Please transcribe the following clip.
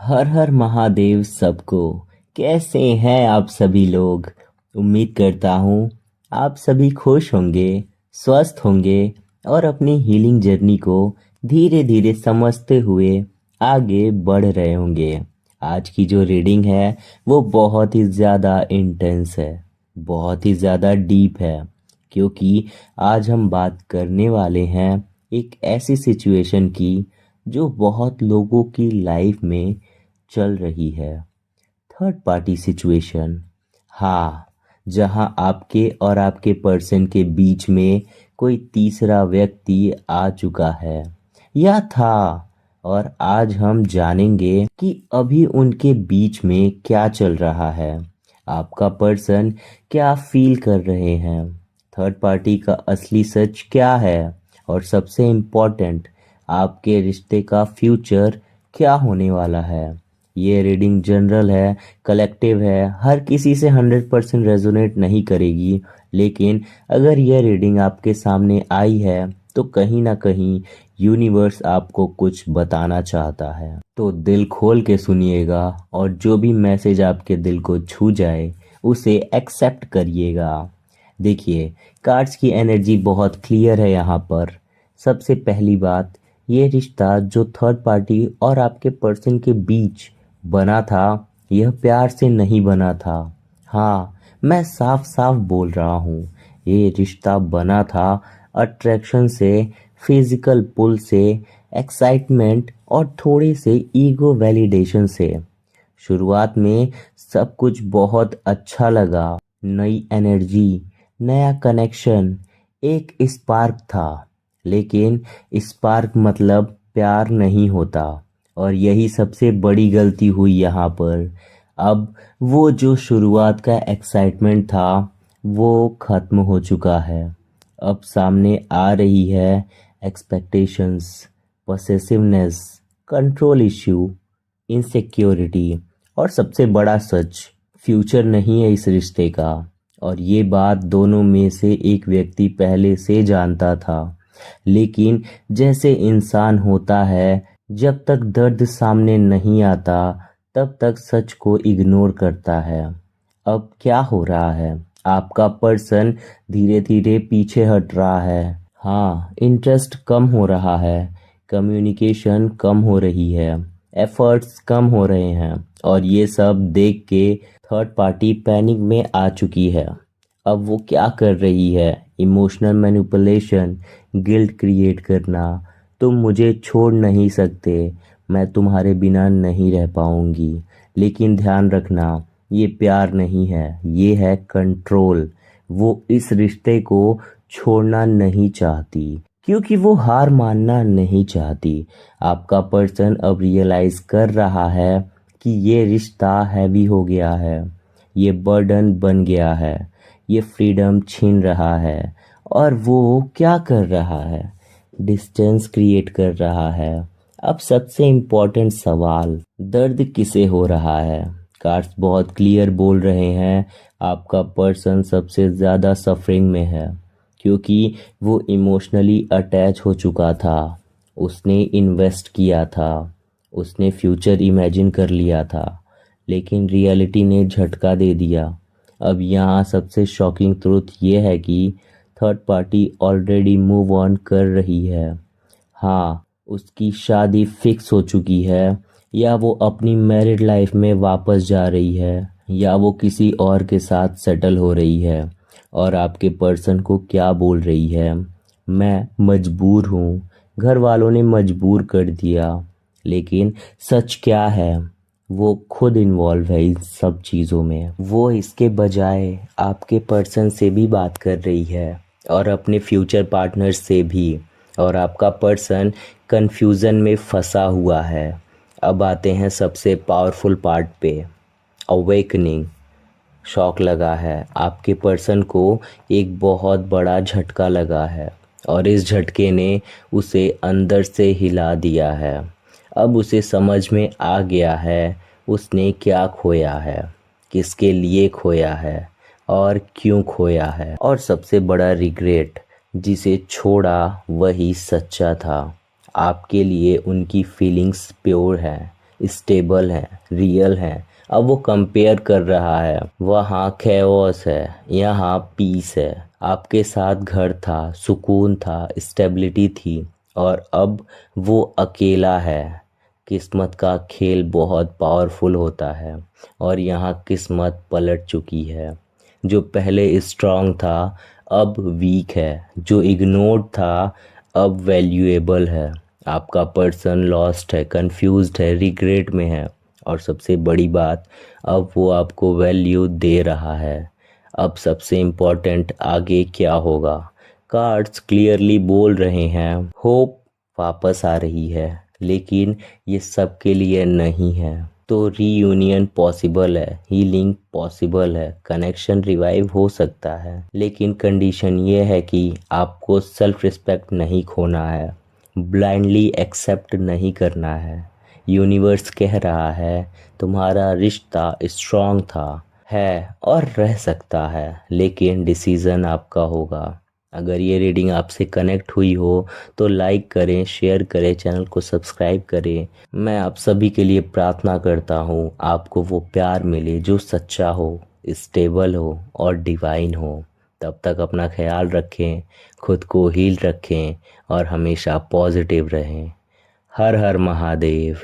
हर हर महादेव सबको। कैसे हैं आप सभी लोग। उम्मीद करता हूँ आप सभी खुश होंगे, स्वस्थ होंगे और अपनी हीलिंग जर्नी को धीरे धीरे समझते हुए आगे बढ़ रहे होंगे। आज की जो रीडिंग है वो बहुत ही ज़्यादा इंटेंस है, बहुत ही ज़्यादा डीप है, क्योंकि आज हम बात करने वाले हैं एक ऐसी सिचुएशन की जो बहुत लोगों की लाइफ में चल रही है। Third party situation. हाँ, जहां आपके और आपके पर्सन के बीच में कोई तीसरा व्यक्ति आ चुका है या था, और आज हम जानेंगे कि अभी उनके बीच में क्या चल रहा है, आपका पर्सन क्या फील कर रहे हैं, थर्ड पार्टी का असली सच क्या है, और सबसे इम्पोर्टेंट आपके रिश्ते का फ्यूचर क्या होने वाला है। ये रीडिंग जनरल है, कलेक्टिव है, हर किसी से 100% रेजोनेट नहीं करेगी, लेकिन अगर यह रीडिंग आपके सामने आई है तो कहीं ना कहीं यूनिवर्स आपको कुछ बताना चाहता है। तो दिल खोल के सुनिएगा और जो भी मैसेज आपके दिल को छू जाए उसे एक्सेप्ट करिएगा। देखिए, कार्ड्स की एनर्जी बहुत क्लियर है यहाँ पर। सबसे पहली बात, ये रिश्ता जो थर्ड पार्टी और आपके पर्सन के बीच बना था, यह प्यार से नहीं बना था। हाँ, मैं साफ साफ बोल रहा हूँ, ये रिश्ता बना था अट्रैक्शन से, फिजिकल पुल से, एक्साइटमेंट और थोड़े से ईगो वैलिडेशन से। शुरुआत में सब कुछ बहुत अच्छा लगा, नई एनर्जी, नया कनेक्शन, एक स्पार्क था। लेकिन स्पार्क मतलब प्यार नहीं होता, और यही सबसे बड़ी गलती हुई यहाँ पर। अब वो जो शुरुआत का एक्साइटमेंट था वो खत्म हो चुका है। अब सामने आ रही है expectations, possessiveness, control issue, insecurity, और सबसे बड़ा सच, फ्यूचर नहीं है इस रिश्ते का। और ये बात दोनों में से एक व्यक्ति पहले से जानता था, लेकिन जैसे इंसान होता है, जब तक दर्द सामने नहीं आता तब तक सच को इग्नोर करता है। अब क्या हो रहा है, आपका पर्सन धीरे धीरे पीछे हट रहा है। हाँ, इंटरेस्ट कम हो रहा है, कम्युनिकेशन कम हो रही है, एफर्ट्स कम हो रहे हैं, और ये सब देख के थर्ड पार्टी पैनिक में आ चुकी है। अब वो क्या कर रही है, इमोशनल मैनिपुलेशन, गिल्ट क्रिएट करना, तुम मुझे छोड़ नहीं सकते, मैं तुम्हारे बिना नहीं रह पाऊंगी। लेकिन ध्यान रखना, ये प्यार नहीं है, ये है कंट्रोल। वो इस रिश्ते को छोड़ना नहीं चाहती, क्योंकि वो हार मानना नहीं चाहती। आपका पर्सन अब रियलाइज कर रहा है कि ये रिश्ता हैवी हो गया है, ये बर्डन बन गया है, ये फ्रीडम छीन रहा है। और वो क्या कर रहा है, डिस्टेंस क्रिएट कर रहा है। अब सबसे इम्पोर्टेंट सवाल, दर्द किसे हो रहा है। कार्ड्स बहुत क्लियर बोल रहे हैं, आपका पर्सन सबसे ज़्यादा सफरिंग में है, क्योंकि वो इमोशनली अटैच हो चुका था। उसने इन्वेस्ट किया था, उसने फ्यूचर इमेजिन कर लिया था, लेकिन रियलिटी ने झटका दे दिया। अब यहाँ सबसे शॉकिंग ट्रूथ ये है कि third party already move on कर रही है। हाँ, उसकी शादी फिक्स हो चुकी है, या वो अपनी मैरिड लाइफ में वापस जा रही है, या वो किसी और के साथ सेटल हो रही है। और आपके पर्सन को क्या बोल रही है, मैं मजबूर हूँ, घर वालों ने मजबूर कर दिया। लेकिन सच क्या है, वो खुद इन्वॉल्व है इन सब चीज़ों में। वो इसके बजाय आपके पर्सन से भी बात कर रही है, और अपने फ्यूचर पार्टनर से भी। और आपका पर्सन कंफ्यूजन में फंसा हुआ है। अब आते हैं सबसे पावरफुल पार्ट पे, अवेकनिंग। शॉक लगा है, आपके पर्सन को एक बहुत बड़ा झटका लगा है, और इस झटके ने उसे अंदर से हिला दिया है। अब उसे समझ में आ गया है उसने क्या खोया है, किसके लिए खोया है, और क्यों खोया है। और सबसे बड़ा रिग्रेट, जिसे छोड़ा वही सच्चा था। आपके लिए उनकी फीलिंग्स प्योर है, स्टेबल हैं, रियल हैं। अब वो कंपेयर कर रहा है, वहाँ कैओस है, यहाँ पीस है। आपके साथ घर था, सुकून था, स्टेबिलिटी थी, और अब वो अकेला है। किस्मत का खेल बहुत पावरफुल होता है, और यहाँ किस्मत पलट चुकी है। जो पहले स्ट्रांग था अब वीक है, जो इग्नोर्ड था अब वैल्यूएबल है। आपका पर्सन लॉस्ट है, कंफ्यूज्ड है, रिग्रेट में है, और सबसे बड़ी बात, अब वो आपको वैल्यू दे रहा है। अब सबसे इम्पोर्टेंट, आगे क्या होगा? कार्ड्स क्लियरली बोल रहे हैं, होप वापस आ रही है, लेकिन ये सबके लिए नहीं है। तो रीयूनियन पॉसिबल है, हीलिंग पॉसिबल है, कनेक्शन रिवाइव हो सकता है, लेकिन कंडीशन ये है कि आपको सेल्फ रिस्पेक्ट नहीं खोना है, ब्लाइंडली एक्सेप्ट नहीं करना है। यूनिवर्स कह रहा है तुम्हारा रिश्ता स्ट्रांग था, है और रह सकता है, लेकिन डिसीज़न आपका होगा। अगर ये रीडिंग आपसे कनेक्ट हुई हो तो लाइक करें, शेयर करें, चैनल को सब्सक्राइब करें। मैं आप सभी के लिए प्रार्थना करता हूँ आपको वो प्यार मिले जो सच्चा हो, स्टेबल हो और डिवाइन हो। तब तक अपना ख्याल रखें, खुद को हील रखें और हमेशा पॉजिटिव रहें। हर हर महादेव।